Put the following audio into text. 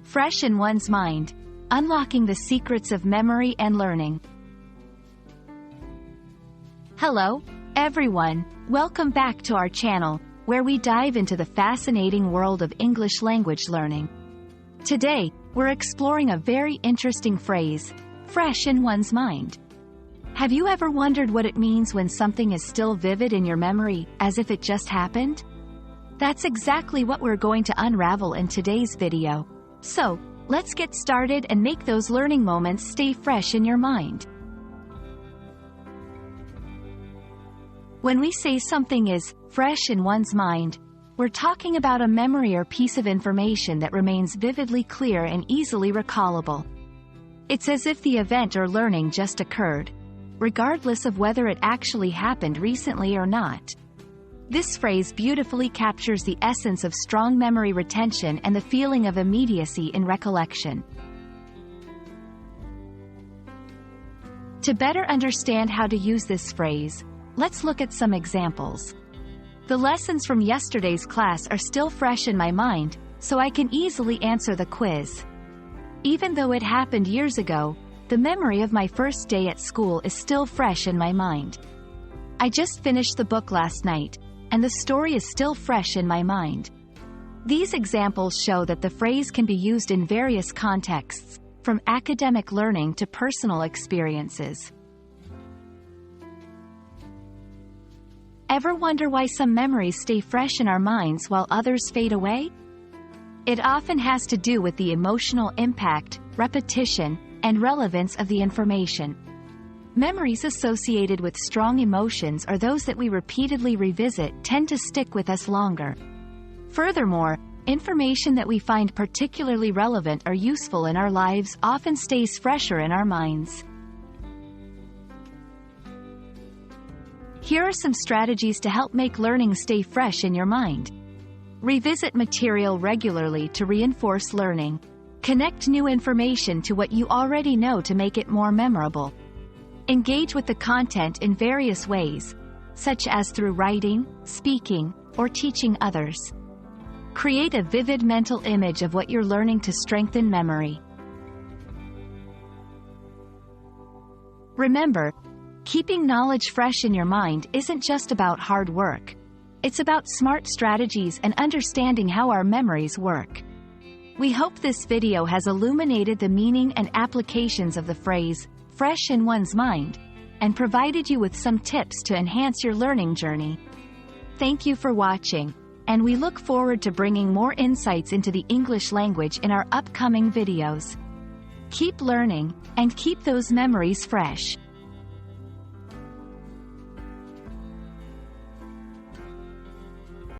Fresh in one's mind. Unlocking the secrets of memory and learning. Hello, everyone. Welcome back to our channel, where we dive into the fascinating world of English language learning. Today, we're exploring a very interesting phrase, fresh in one's mind. Have you ever wondered what it means when something is still vivid in your memory, as if it just happened? That's exactly what we're going to unravel in today's video. So, let's get started and make those learning moments stay fresh in your mind. When we say something is fresh in one's mind, we're talking about a memory or piece of information that remains vividly clear and easily recallable. It's as if the event or learning just occurred, regardless of whether it actually happened recently or not. This phrase beautifully captures the essence of strong memory retention and the feeling of immediacy in recollection. To better understand how to use this phrase, let's look at some examples. The lessons from yesterday's class are still fresh in my mind, so I can easily answer the quiz. Even though it happened years ago, the memory of my first day at school is still fresh in my mind. I just finished the book last night, and the story is still fresh in my mind. These examples show that the phrase can be used in various contexts, from academic learning to personal experiences. Ever wonder why some memories stay fresh in our minds while others fade away? It often has to do with the emotional impact, repetition, and relevance of the information. Memories associated with strong emotions or those that we repeatedly revisit tend to stick with us longer. Furthermore, information that we find particularly relevant or useful in our lives often stays fresher in our minds. Here are some strategies to help make learning stay fresh in your mind. Revisit material regularly to reinforce learning. Connect new information to what you already know to make it more memorable. Engage with the content in various ways, such as through writing, speaking, or teaching others. Create a vivid mental image of what you're learning to strengthen memory. Remember, keeping knowledge fresh in your mind isn't just about hard work. It's about smart strategies and understanding how our memories work. We hope this video has illuminated the meaning and applications of the phrase, fresh in one's mind, and provided you with some tips to enhance your learning journey. Thank you for watching, and we look forward to bringing more insights into the English language in our upcoming videos. Keep learning, and keep those memories fresh.